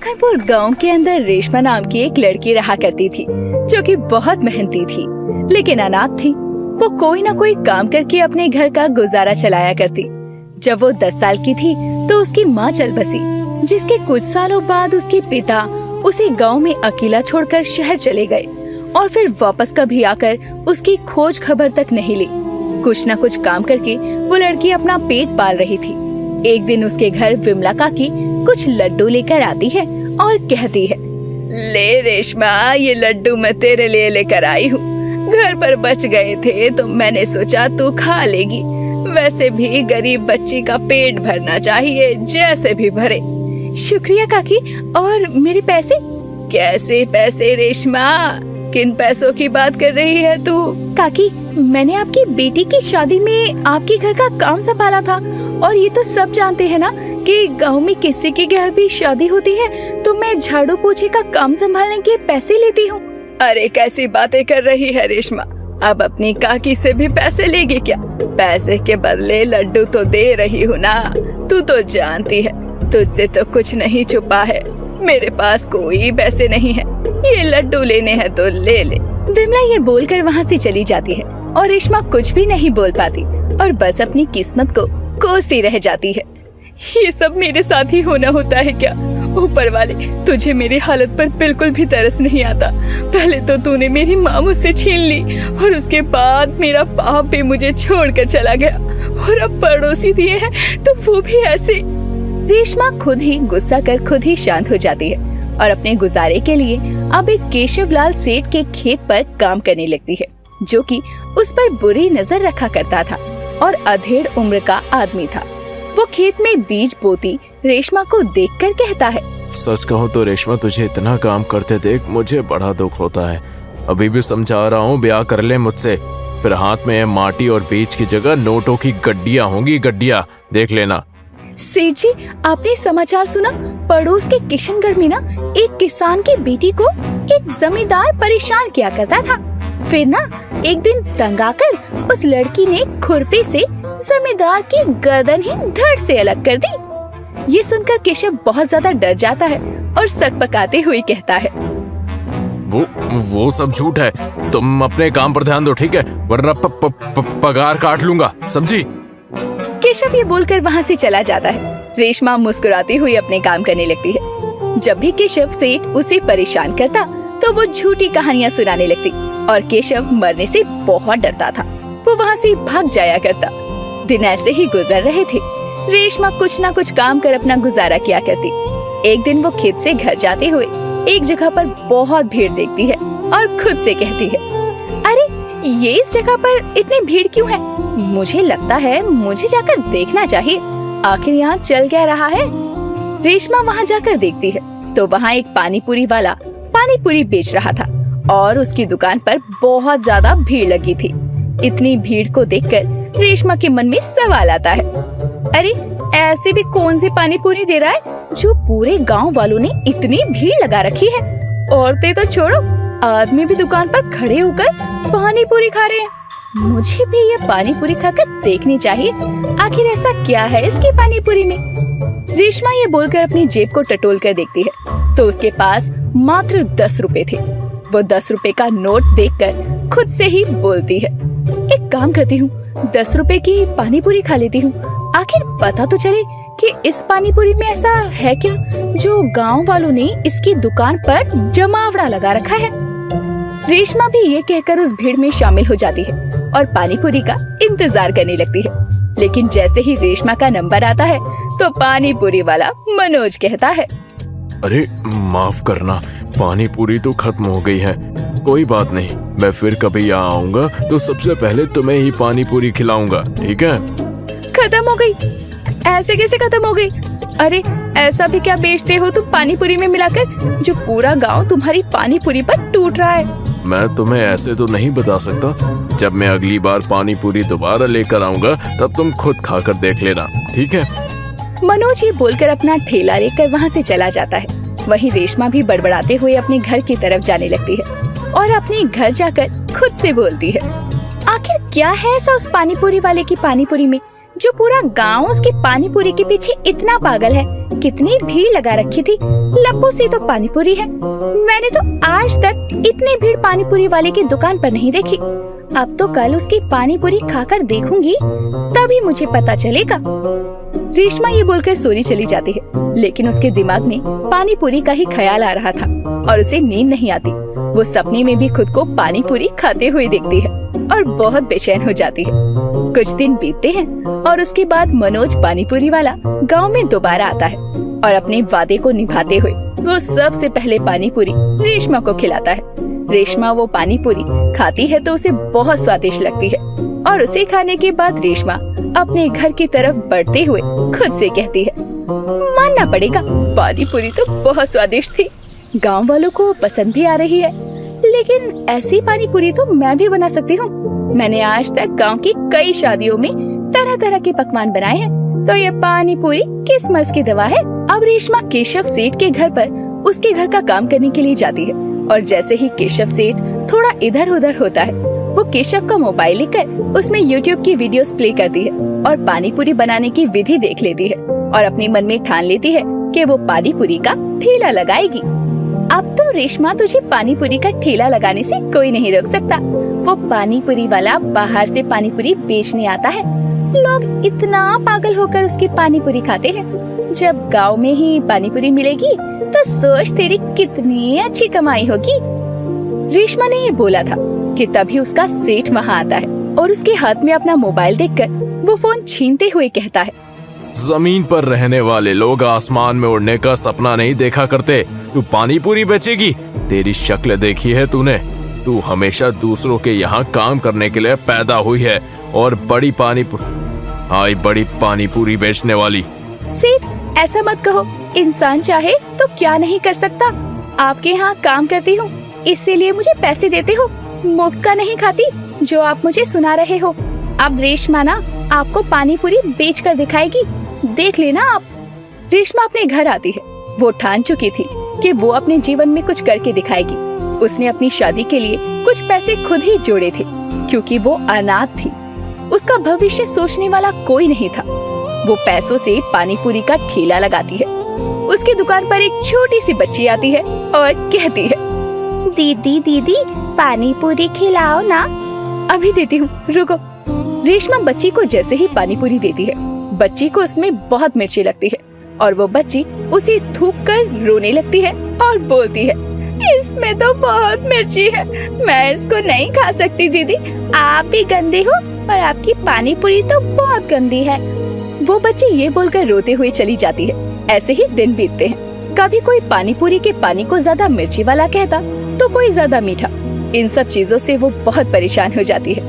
माखनपुर गांव के अंदर रेशमा नाम की एक लड़की रहा करती थी, जो कि बहुत मेहनती थी लेकिन अनाथ थी। वो कोई न कोई काम करके अपने घर का गुजारा चलाया करती। जब वो 10 साल की थी तो उसकी माँ चल बसी, जिसके कुछ सालों बाद उसके पिता उसे गांव में अकेला छोड़कर शहर चले गए और फिर वापस कभी आकर उसकी खोज खबर तक नहीं ली। कुछ न कुछ काम करके वो लड़की अपना पेट पाल रही थी। एक दिन उसके घर विमला काकी कुछ लड्डू लेकर आती है और कहती है, ले रेशमा, ये लड्डू मैं तेरे लिए लेकर आई हूँ। घर पर बच गए थे तो मैंने सोचा तू खा लेगी। वैसे भी गरीब बच्ची का पेट भरना चाहिए, जैसे भी भरे। शुक्रिया काकी। और मेरे पैसे? कैसे पैसे रेशमा? किन पैसों की बात कर रही है तू? काकी, मैंने आपकी बेटी की शादी में आपके घर का काम संभाला था और ये तो सब जानते हैं ना कि गांव में किसी के घर भी शादी होती है तो मैं झाड़ू पोछे का काम संभालने के पैसे लेती हूँ। अरे कैसी बातें कर रही है रेशमा, अब अपनी काकी से भी पैसे लेगी क्या? पैसे के बदले लड्डू तो दे रही हूँ ना। तू तो जानती है तुझसे तो कुछ नहीं छुपा है। मेरे पास कोई पैसे नहीं है, ये लड्डू लेने हैं तो ले ले। विमला ये बोलकर वहाँ से चली जाती है और रेशमा कुछ भी नहीं बोल पाती और बस अपनी किस्मत को कोसती रह जाती है। ये सब मेरे साथ ही होना होता है क्या? ऊपर वाले, तुझे मेरी हालत पर बिल्कुल भी तरस नहीं आता। पहले तो तूने मेरी माँ मुझसे छीन ली और उसके बाद मेरा बाप भी मुझे छोड़कर चला गया और अब पड़ोसी दिए हैं तो वो भी ऐसे। रेशमा खुद ही गुस्सा कर खुद ही शांत हो जाती है और अपने गुजारे के लिए अब एक केशवलाल सेठ के खेत पर काम करने लगती है, जो कि उस पर बुरी नजर रखा करता था और अधेड़ उम्र का आदमी था। वो खेत में बीज बोती रेशमा को देखकर कहता है, सच कहूँ तो रेशमा, तुझे इतना काम करते देख मुझे बड़ा दुख होता है। अभी भी समझा रहा हूँ, ब्याह कर ले मुझसे, फिर हाथ में माटी और बीज की जगह नोटों की गड्डियाँ होंगी, गड्डियाँ, देख लेना। सेठ जी, आपने समाचार सुना? पड़ोस के किशनगढ़ में ना एक किसान की बेटी को एक जमींदार परेशान किया करता था। फिर ना एक दिन तंग आकर उस लड़की ने खुरपी से जमींदार की गर्दन ही धड़ से अलग कर दी। ये सुनकर केशव बहुत ज्यादा डर जाता है और सकपकाते हुए कहता है, वो सब झूठ है। तुम अपने काम पर ध्यान दो, ठीक है? वरना पगार काट लूंगा, समझी? केशव ये बोलकर वहाँ से चला जाता है। रेशमा मुस्कुराती हुई अपने काम करने लगती है। जब भी केशव सेठ उसे परेशान करता तो वो झूठी कहानियाँ सुनाने लगती और केशव मरने से बहुत डरता था। वो वहाँ से भाग जाया करता। दिन ऐसे ही गुजर रहे थे। रेशमा कुछ न कुछ काम कर अपना गुजारा किया करती। एक दिन वो खेत से घर जाते हुए एक जगह पर बहुत भीड़ देखती है और खुद से कहती है, अरे ये इस जगह पर इतनी भीड़ क्यों है? मुझे लगता है मुझे जाकर देखना चाहिए, आखिर यहाँ चल क्या रहा है। रेशमा वहाँ जाकर देखती है तो वहाँ एक पानीपुरी वाला पानीपुरी बेच रहा था और उसकी दुकान पर बहुत ज्यादा भीड़ लगी थी। इतनी भीड़ को देखकर रेशमा के मन में सवाल आता है, अरे ऐसे भी कौन सी पानीपुरी दे रहा है जो पूरे गांव वालों ने इतनी भीड़ लगा रखी है? औरतें तो छोड़ो, आदमी भी दुकान पर खड़े होकर पानीपुरी खा रहे हैं। मुझे भी ये पानीपुरी खाकर देखनी चाहिए, आखिर ऐसा क्या है इसकी पानीपुरी में। रेशमा ये बोलकर अपनी जेब को टटोल कर देखती है तो उसके पास मात्र 10 रुपए थे। वो 10 रुपए का नोट देखकर खुद से ही बोलती है, एक काम करती हूँ, 10 रुपए की पानीपुरी खा लेती हूँ, आखिर पता तो चले कि इस पानीपुरी में ऐसा है क्या जो गांव वालों ने इसकी दुकान पर जमावड़ा लगा रखा है। रेशमा भी ये कहकर उस भीड़ में शामिल हो जाती है और पानीपुरी का इंतजार करने लगती है। लेकिन जैसे ही रेशमा का नंबर आता है तो पानीपुरी वाला मनोज कहता है, अरे माफ करना, पानीपुरी तो खत्म हो गई है। कोई बात नहीं, मैं फिर कभी यहाँ आऊँगा तो सबसे पहले तुम्हें ही पानीपुरी खिलाऊंगा, ठीक है? खत्म हो गई? ऐसे कैसे खत्म हो गई? अरे ऐसा भी क्या बेचते हो तुम पानीपुरी में मिलाकर जो पूरा गांव तुम्हारी पानीपुरी पर टूट रहा है? मैं तुम्हें ऐसे तो नहीं बता सकता। जब मैं अगली बार पानीपुरी दोबारा लेकर आऊंगा तब तुम खुद खाकर देख लेना, ठीक है? मनोज ये बोलकर अपना ठेला लेकर वहाँ से चला जाता है। वहीं रेशमा भी बड़बड़ाते हुए अपने घर की तरफ जाने लगती है और अपने घर जाकर खुद से बोलती है, आखिर क्या है ऐसा उस पानीपुरी वाले की पानीपुरी में जो पूरा गांव उसकी पानी पूरी के पीछे इतना पागल है। कितनी भीड़ लगा रखी थी, लप्पू सी तो पानी पूरी है। मैंने तो आज तक इतनी भीड़ पानी पूरी वाले की दुकान पर नहीं देखी। अब तो कल उसकी पानी पूरी खाकर देखूंगी, तभी मुझे पता चलेगा। रेशमा ये बोलकर सोने चली जाती है, लेकिन उसके दिमाग में पानी पूरी का ही ख्याल आ रहा था और उसे नींद नहीं आती। वो सपने में भी खुद को पानी पूरी खाते हुए देखती है और बहुत बेचैन हो जाती है। कुछ दिन बीतते हैं और उसके बाद मनोज पानी पूरी वाला गांव में दोबारा आता है और अपने वादे को निभाते हुए वो सबसे पहले पानी पूरी रेशमा को खिलाता है। रेशमा वो पानी पूरी खाती है तो उसे बहुत स्वादिष्ट लगती है और उसे खाने के बाद रेशमा अपने घर की तरफ बढ़ते हुए खुद से कहती है, मानना पड़ेगा पानी पूरी तो बहुत स्वादिष्ट थी, गांव वालों को पसंद भी आ रही है। लेकिन ऐसी पानी पूरी तो मैं भी बना सकती हूँ। मैंने आज तक गांव की कई शादियों में तरह तरह के पकवान बनाए हैं, तो ये पानी पूरी किस मर्ज की दवा है। अब रेशमा केशव सेठ के घर पर उसके घर का काम करने के लिए जाती है और जैसे ही केशव सेठ थोड़ा इधर उधर होता है, वो केशव का मोबाइल लेकर उसमें YouTube की वीडियोस प्ले करती है और पानी पूरी बनाने की विधि देख लेती है और अपने मन में ठान लेती है कि वो पानी पूरी का ठेला लगाएगी। अब तो रेशमा तुझे पानी पूरी का ठेला लगाने से कोई नहीं रोक सकता। वो पानी पूरी वाला बाहर से पानी पूरी बेचने आता है। लोग इतना पागल होकर उसकी पानी पूरी खाते हैं। जब गांव में ही पानी पूरी मिलेगी तो सोच तेरी कितनी अच्छी कमाई होगी। रेशमा ने ये बोला था कि तभी उसका सेठ वहाँ आता है और उसके हाथ में अपना मोबाइल देखकर वो फोन छीनते हुए कहता है, जमीन पर रहने वाले लोग आसमान में उड़ने का सपना नहीं देखा करते। तू पानी पूरी बेचेगी? तेरी शक्ल देखी है तूने? तू हमेशा दूसरों के यहाँ काम करने के लिए पैदा हुई है और बड़ी पानी पूरी बेचने वाली। सेठ ऐसा मत कहो, इंसान चाहे तो क्या नहीं कर सकता। आपके यहाँ काम करती हूँ, इसीलिए मुझे पैसे देते हो, मुफ्त का नहीं खाती जो आप मुझे सुना रहे हो। अब रेशमा ना आपको पानी पूरी बेच कर दिखाएगी, देख लेना आप। रेशमा अपने घर आती है। वो ठान चुकी थी कि वो अपने जीवन में कुछ करके दिखाएगी। उसने अपनी शादी के लिए कुछ पैसे खुद ही जोड़े थे, क्योंकि वो अनाथ थी। उसका भविष्य सोचने वाला कोई नहीं था। वो पैसों से पानी पूरी का ठेला लगाती है। उसकी दुकान पर एक छोटी सी बच्ची आती है और कहती है, दीदी दीदी पानी पूरी खिलाओ ना। अभी देती हूँ, रुको। रेशमा बच्ची को जैसे ही पानी पूरी देती है, बच्ची को उसमें बहुत मिर्ची लगती है और वो बच्ची उसे थूक कर रोने लगती है और बोलती है, इसमें तो बहुत मिर्ची है, मैं इसको नहीं खा सकती दीदी, आप भी गंदे हो और आपकी पानी पूरी तो बहुत गंदी है। वो बच्ची ये बोलकर रोते हुए चली जाती है। ऐसे ही दिन बीतते हैं। कभी कोई पानी पूरी के पानी को ज्यादा मिर्ची वाला कहता तो कोई ज्यादा मीठा। इन सब चीजों से वो बहुत परेशान हो जाती है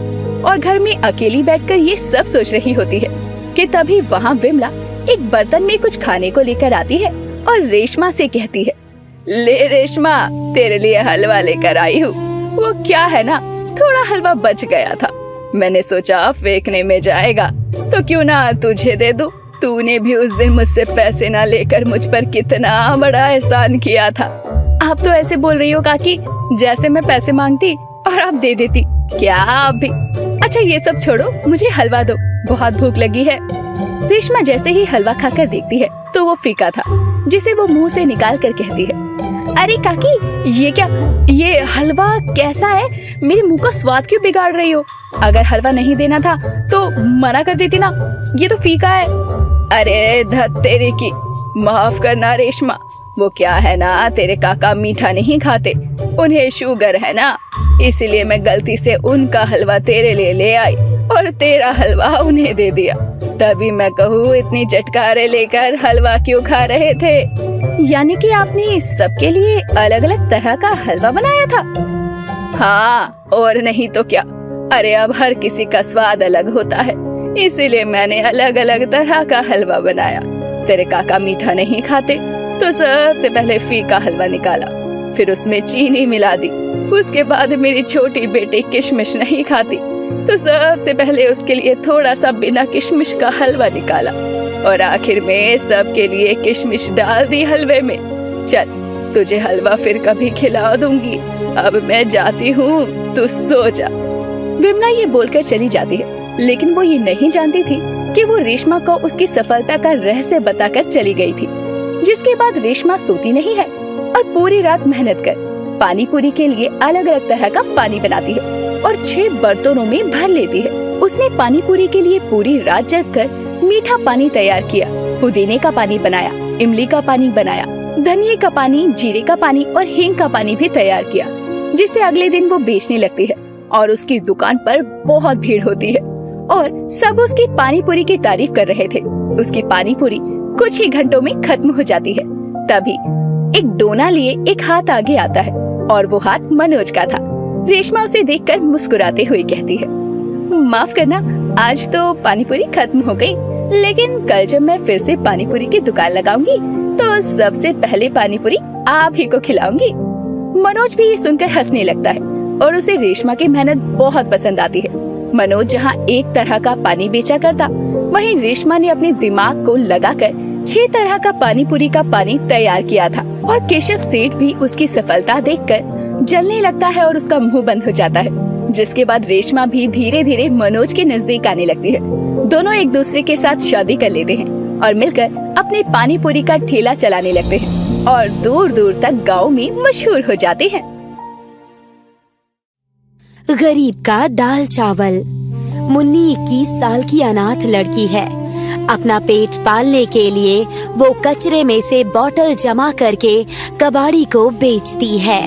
और घर में अकेली बैठकर ये सब सोच रही होती है कि तभी वहाँ विमला एक बर्तन में कुछ खाने को लेकर आती है और रेशमा से कहती है, ले रेशमा, तेरे लिए हलवा लेकर आई हूँ। वो क्या है ना, थोड़ा हलवा बच गया था, मैंने सोचा फेंकने में जाएगा तो क्यों ना तुझे दे दूं। तूने भी उस दिन मुझसे पैसे ना लेकर मुझ पर कितना बड़ा एहसान किया था। आप तो ऐसे बोल रही हो काकी जैसे मैं पैसे मांगती और आप दे देती। क्या आप भी? अच्छा ये सब छोड़ो, मुझे हलवा दो, बहुत भूख लगी है। रेशमा जैसे ही हलवा खाकर देखती है तो वो फीका था, जिसे वो मुंह से निकाल कर कहती है, अरे काकी ये क्या, ये हलवा कैसा है? मेरे मुंह का स्वाद क्यों बिगाड़ रही हो? अगर हलवा नहीं देना था तो मना कर देती ना, ये तो फीका है। अरे धत तेरे की, माफ करना रेशमा, वो क्या है ना, तेरे काका मीठा नहीं खाते, उन्हें शुगर है ना, इसलिए मैं गलती से उनका हलवा तेरे लिए ले आई और तेरा हलवा उन्हें दे दिया। तभी मैं कहूँ इतनी चटकारे लेकर हलवा क्यों खा रहे थे? यानी कि आपने सबके लिए अलग अलग तरह का हलवा बनाया था? हाँ और नहीं तो क्या। अरे अब हर किसी का स्वाद अलग होता है, इसीलिए मैंने अलग अलग तरह का हलवा बनाया। तेरे काका मीठा नहीं खाते तो सबसे पहले फीका हलवा निकाला, फिर उसमें चीनी मिला दी। उसके बाद मेरी छोटी बेटी किशमिश नहीं खाती तो सबसे पहले उसके लिए थोड़ा सा बिना किशमिश का हलवा निकाला और आखिर में सबके लिए किशमिश डाल दी हलवे में। चल तुझे हलवा फिर कभी खिला दूंगी, अब मैं जाती हूँ, तू सो जा। विमला ये बोलकर चली जाती है, लेकिन वो ये नहीं जानती थी कि वो रेशमा को उसकी सफलता का रहस्य बताकर चली गई थी। जिसके बाद रेशमा सोती नहीं है और पूरी रात मेहनत कर पानी पूरी के लिए अलग अलग तरह का पानी बनाती है और 6 बर्तनों में भर लेती है। उसने पानी पूरी के लिए पूरी रात जगकर मीठा पानी तैयार किया, पुदीने का पानी बनाया, इमली का पानी बनाया, धनिये का पानी, जीरे का पानी और हींग का पानी भी तैयार किया, जिसे अगले दिन वो बेचने लगती है और उसकी दुकान पर बहुत भीड़ होती है और सब उसकी पानी पूरी की तारीफ कर रहे थे। उसकी पानी पूरी कुछ ही घंटों में खत्म हो जाती है। तभी एक डोना लिए एक हाथ आगे आता है और वो हाथ मनोज का था। रेशमा उसे देखकर मुस्कुराते हुए कहती है, माफ करना, आज तो पानी पूरी खत्म हो गई, लेकिन कल जब मैं फिर से पानी पूरी की दुकान लगाऊंगी तो सबसे पहले पानी पूरी आप ही को खिलाऊंगी। मनोज भी ये सुनकर हंसने लगता है और उसे रेशमा की मेहनत बहुत पसंद आती है। मनोज जहाँ एक तरह का पानी बेचा करता, वहीं रेशमा ने अपने दिमाग को लगाकर 6 तरह का पानी पूरी का पानी तैयार किया था और केशव सेठ भी उसकी सफलता देखकर जलने लगता है और उसका मुंह बंद हो जाता है। जिसके बाद रेशमा भी धीरे धीरे मनोज के नजदीक आने लगती है। दोनों एक दूसरे के साथ शादी कर लेते हैं और मिलकर अपने पानी पूरी का ठेला चलाने लगते हैं और दूर दूर तक गाँव में मशहूर हो जाते हैं। गरीब का दाल चावल। मुन्नी 21 साल की अनाथ लड़की है। अपना पेट पालने के लिए वो कचरे में से बोतल जमा करके कबाड़ी को बेचती है।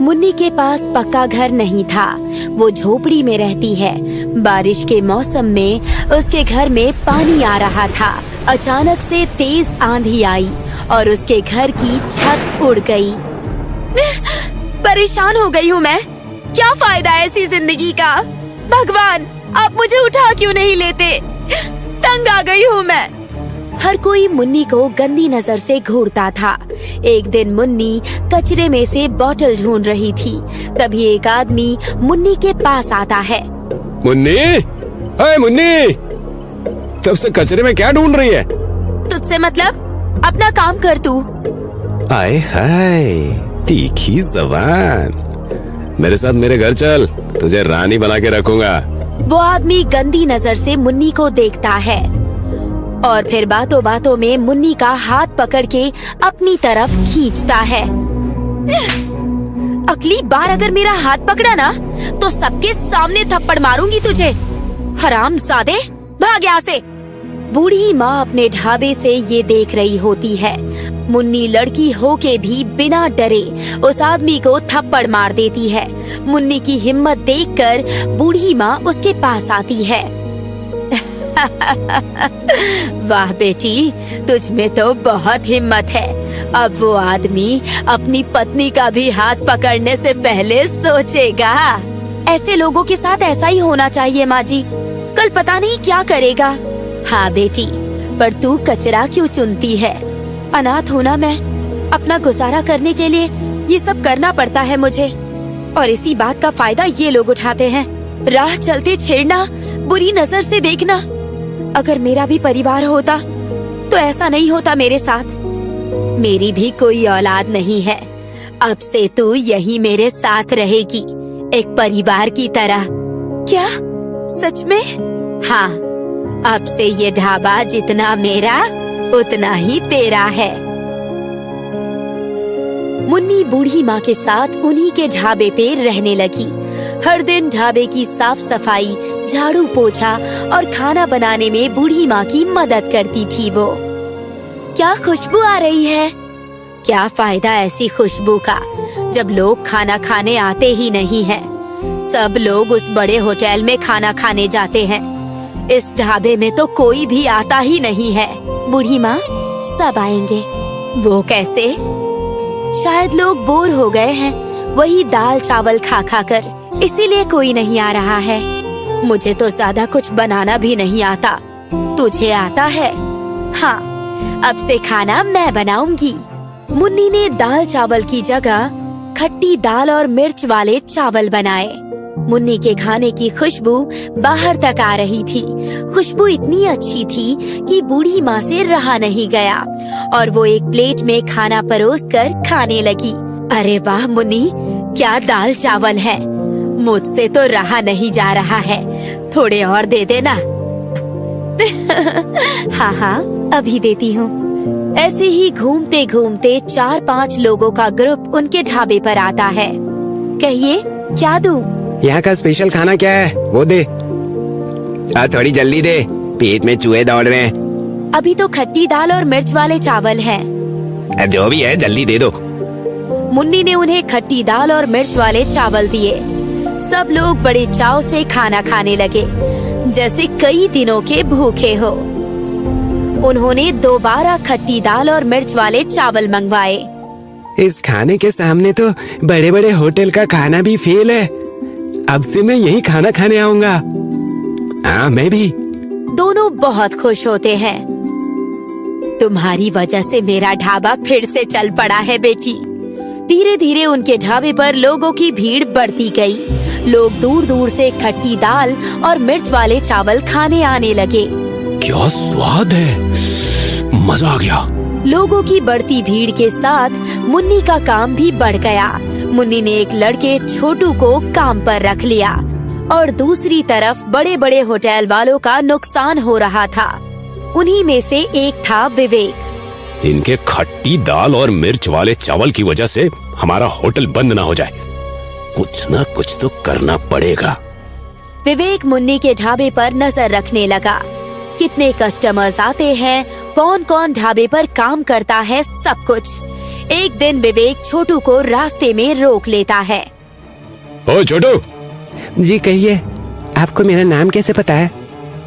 मुन्नी के पास पक्का घर नहीं था, वो झोपड़ी में रहती है। बारिश के मौसम में उसके घर में पानी आ रहा था। अचानक से तेज आंधी आई और उसके घर की छत उड़ गई। परेशान हो गई हूँ मैं, क्या फायदा ऐसी जिंदगी का। भगवान, आप मुझे उठा क्यों नहीं लेते, तंग आ गई हूँ मैं। हर कोई मुन्नी को गंदी नजर से घूरता था। एक दिन मुन्नी कचरे में से बोतल ढूंढ रही थी, तभी एक आदमी मुन्नी के पास आता है। मुन्नी, हाय मुन्नी, तब से कचरे में क्या ढूंढ रही है? तुझसे मतलब, अपना काम कर तू। आए हाय, तीखी जबान। मेरे साथ मेरे घर चल, तुझे रानी बना के रखूंगा। वो आदमी गंदी नजर से मुन्नी को देखता है और फिर बातों बातों में मुन्नी का हाथ पकड़ के अपनी तरफ खींचता है। अगली बार अगर मेरा हाथ पकड़ा ना तो सबके सामने थप्पड़ मारूंगी तुझे। हरामजादे, भाग यहाँ से। बूढ़ी माँ अपने ढाबे से ये देख रही होती है। मुन्नी लड़की होके भी बिना डरे उस आदमी को थप्पड़ मार देती है। मुन्नी की हिम्मत देखकर बूढ़ी माँ उसके पास आती है। वाह बेटी, तुझ में तो बहुत हिम्मत है। अब वो आदमी अपनी पत्नी का भी हाथ पकड़ने से पहले सोचेगा। ऐसे लोगों के साथ ऐसा ही होना चाहिए माँ जी, कल पता नहीं क्या करेगा। हाँ बेटी, पर तू कचरा क्यों चुनती है? अनाथ हूँ ना मैं, अपना गुजारा करने के लिए ये सब करना पड़ता है मुझे, और इसी बात का फायदा ये लोग उठाते हैं। राह चलते छेड़ना, बुरी नजर से देखना। अगर मेरा भी परिवार होता तो ऐसा नहीं होता मेरे साथ। मेरी भी कोई औलाद नहीं है, अब से तू यहीं मेरे साथ रहेगी, एक परिवार की तरह। क्या सच में? हाँ, अब से ये ढाबा जितना मेरा उतना ही तेरा है। मुन्नी बूढ़ी माँ के साथ उन्हीं के ढाबे पे रहने लगी। हर दिन ढाबे की साफ सफाई, झाड़ू पोछा और खाना बनाने में बूढ़ी माँ की मदद करती थी वो। क्या खुशबू आ रही है। क्या फायदा ऐसी खुशबू का जब लोग खाना खाने आते ही नहीं हैं। सब लोग उस बड़े होटल में खाना खाने जाते हैं, इस ढाबे में तो कोई भी आता ही नहीं है। बूढ़ी माँ, सब आएंगे। वो कैसे? शायद लोग बोर हो गए हैं वही दाल चावल खा खा कर, इसीलिए कोई नहीं आ रहा है। मुझे तो ज्यादा कुछ बनाना भी नहीं आता, तुझे आता है? हाँ, अब से खाना मैं बनाऊंगी। मुन्नी ने दाल चावल की जगह खट्टी दाल और मिर्च वाले चावल बनाए। मुन्नी के खाने की खुशबू बाहर तक आ रही थी। खुशबू इतनी अच्छी थी कि बूढ़ी माँ से रहा नहीं गया और वो एक प्लेट में खाना परोसकर खाने लगी। अरे वाह मुन्नी, क्या दाल चावल है, मुझसे तो रहा नहीं जा रहा है, थोड़े और दे देना। हाँ हाँ, अभी देती हूँ। ऐसे ही घूमते घूमते 4-5 लोगों का ग्रुप उनके ढाबे पर आता है। कहिए, क्या दूं? यहाँ का स्पेशल खाना क्या है वो दे। थोड़ी जल्दी दे, पेट में चूहे दौड़ रहे हैं। अभी तो खट्टी दाल और मिर्च वाले चावल हैं। जो भी है जल्दी दे दो। मुन्नी ने उन्हें खट्टी दाल और मिर्च वाले चावल दिए। सब लोग बड़े चाव से खाना खाने लगे, जैसे कई दिनों के भूखे हो। उन्होंने दोबारा खट्टी दाल और मिर्च वाले चावल मंगवाए। इस खाने के सामने तो बड़े बड़े होटल का खाना भी फेल है। अब से मैं यही खाना खाने आऊंगा। हाँ, मैं भी। दोनों बहुत खुश होते हैं। तुम्हारी वजह से मेरा ढाबा फिर से चल पड़ा है बेटी। धीरे धीरे उनके ढाबे पर लोगों की भीड़ बढ़ती गई। लोग दूर दूर से खट्टी दाल और मिर्च वाले चावल खाने आने लगे। क्या स्वाद है, मजा आ गया। लोगों की बढ़ती भीड़ के साथ मुन्नी का काम भी बढ़ गया। मुन्नी ने एक लड़के छोटू को काम पर रख लिया और दूसरी तरफ बड़े बड़े होटल वालों का नुकसान हो रहा था। उन्हीं में से एक था विवेक। इनके खट्टी दाल और मिर्च वाले चावल की वजह से हमारा होटल बंद ना हो जाए। कुछ ना कुछ तो करना पड़ेगा। विवेक मुन्नी के ढाबे पर नजर रखने लगा। कितने कस्टमर्स आते हैं, कौन कौन ढाबे पर काम करता है, सब कुछ। एक दिन विवेक छोटू को रास्ते में रोक लेता है। ओ छोटू। जी कहिए, आपको मेरा नाम कैसे पता है?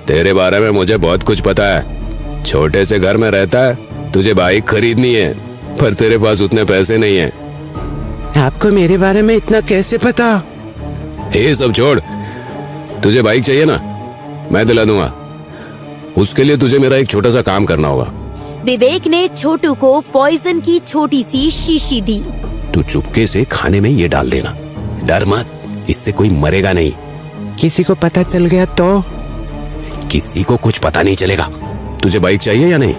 तेरे बारे में मुझे बहुत कुछ पता है। छोटे से घर में रहता है, तुझे बाइक खरीदनी है, पर तेरे पास उतने पैसे नहीं है। आपको मेरे बारे में इतना कैसे पता? ये सब छोड़, तुझे बाइक चाहिए ना, मैं दिला दूंगा। उसके लिए तुझे मेरा एक छोटा सा काम करना होगा। विवेक ने छोटू को पॉइजन की छोटी सी शीशी दी। तू चुपके से खाने में ये डाल देना, डर मत, इससे कोई मरेगा नहीं। किसी को पता चल गया तो? किसी को कुछ पता नहीं चलेगा। तुझे बाइक चाहिए या नहीं?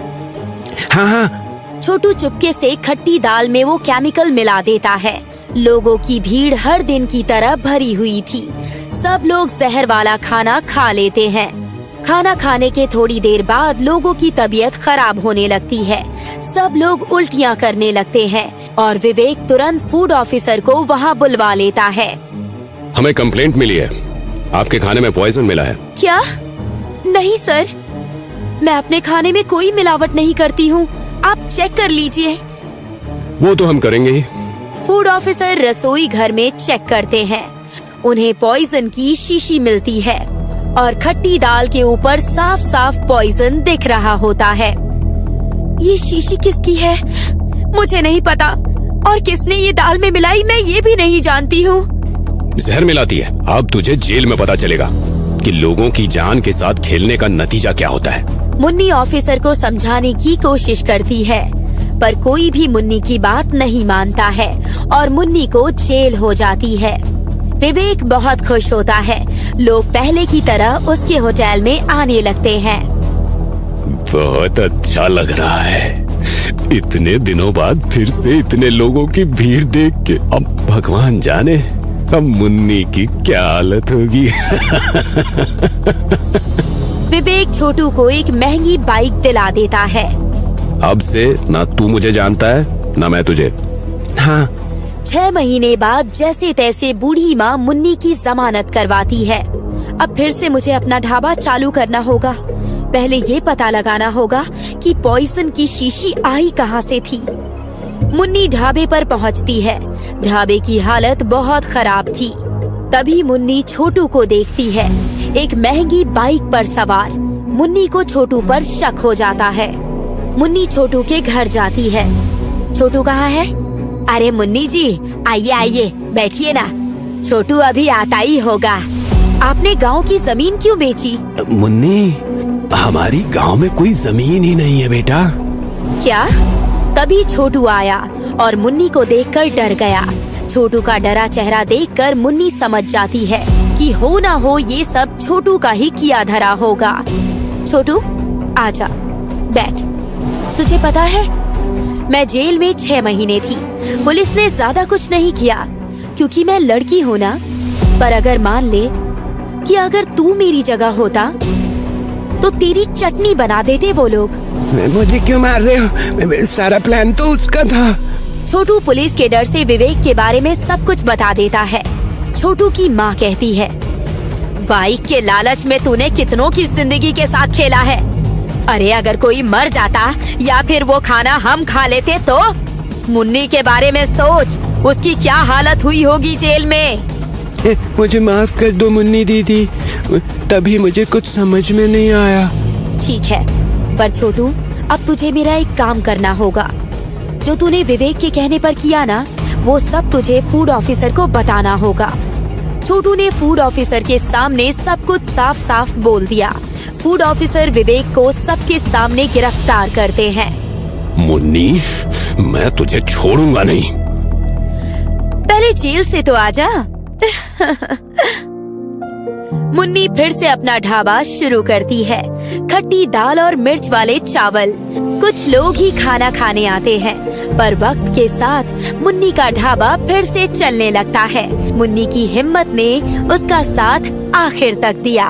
हाँ हाँ। छोटू चुपके से खट्टी दाल में वो केमिकल मिला देता है। लोगों की भीड़ हर दिन की तरह भरी हुई थी। सब लोग जहर वाला खाना खा लेते हैं। खाना खाने के थोड़ी देर बाद लोगों की तबीयत खराब होने लगती है। सब लोग उल्टियाँ करने लगते हैं और विवेक तुरंत फूड ऑफिसर को वहाँ बुलवा लेता है। हमें कंप्लेंट मिली है, आपके खाने में पॉइजन मिला है। क्या? नहीं सर, मैं अपने खाने में कोई मिलावट नहीं करती हूँ, आप चेक कर लीजिए। वो तो हम करेंगे ही। फूड ऑफिसर रसोई घर में चेक करते हैं। उन्हें पॉइजन की शीशी मिलती है और खट्टी दाल के ऊपर साफ साफ पॉइजन दिख रहा होता है। ये शीशी किसकी है मुझे नहीं पता, और किसने ये दाल में मिलाई मैं ये भी नहीं जानती हूँ। जहर मिलाती है। अब तुझे जेल में पता चलेगा कि लोगों की जान के साथ खेलने का नतीजा क्या होता है। मुन्नी ऑफिसर को समझाने की कोशिश करती है, पर कोई भी मुन्नी की बात नहीं मानता है और मुन्नी को जेल हो जाती है। विवेक बहुत खुश होता है। लोग पहले की तरह उसके होटल में आने लगते हैं। बहुत अच्छा लग रहा है। इतने दिनों बाद फिर से इतने लोगों की भीड़ देख के अब भगवान जाने अब मुन्नी की क्या हालत होगी। विवेक छोटू को एक महंगी बाइक दिला देता है। अब से ना तू मुझे जानता है ना मैं तुझे। हाँ। 6 महीने बाद जैसे तैसे बूढ़ी माँ मुन्नी की जमानत करवाती है। अब फिर से मुझे अपना ढाबा चालू करना होगा। पहले ये पता लगाना होगा कि पॉइजन की शीशी आई कहाँ से थी। मुन्नी ढाबे पर पहुँचती है। ढाबे की हालत बहुत खराब थी। तभी मुन्नी छोटू को देखती है, एक महंगी बाइक पर सवार। मुन्नी को छोटू पर शक हो जाता है। मुन्नी छोटू के घर जाती है। छोटू कहाँ है? अरे मुन्नी जी, आइए आइए, बैठिए ना। छोटू अभी आता ही होगा। आपने गांव की जमीन क्यों बेची? मुन्नी, हमारी गांव में कोई जमीन ही नहीं है बेटा। क्या? तभी छोटू आया और मुन्नी को देखकर डर गया। छोटू का डरा चेहरा देखकर मुन्नी समझ जाती है कि हो ना हो ये सब छोटू का ही किया धरा होगा। छोटू आजा, बैठ। तुझे पता है मैं जेल में 6 महीने थी। पुलिस ने ज्यादा कुछ नहीं किया क्योंकि मैं लड़की हूँ ना। पर अगर मान ले कि अगर तू मेरी जगह होता तो तेरी चटनी बना देते वो लोग। मुझे क्यों मार रहे हो? सारा प्लान तो उसका था। छोटू पुलिस के डर से विवेक के बारे में सब कुछ बता देता है। छोटू की माँ कहती है, बाइक के लालच में तूने कितनों की जिंदगी के साथ खेला है। अरे अगर कोई मर जाता या फिर वो खाना हम खा लेते तो? मुन्नी के बारे में सोच, उसकी क्या हालत हुई होगी जेल में। मुझे माफ कर दो मुन्नी दीदी, तभी मुझे कुछ समझ में नहीं आया। ठीक है, पर छोटू अब तुझे मेरा एक काम करना होगा। जो तूने विवेक के कहने पर किया ना, वो सब तुझे फूड ऑफिसर को बताना होगा। छोटू ने फूड ऑफिसर के सामने सब कुछ साफ साफ बोल दिया। फूड ऑफिसर विवेक को सबके सामने गिरफ्तार करते हैं। मुन्नी, मैं तुझे छोड़ूंगा नहीं। पहले जेल से तो आजा। मुन्नी फिर से अपना ढाबा शुरू करती है। खट्टी दाल और मिर्च वाले चावल। कुछ लोग ही खाना खाने आते हैं, पर वक्त के साथ मुन्नी का ढाबा फिर से चलने लगता है। मुन्नी की हिम्मत ने उसका साथ आखिर तक दिया।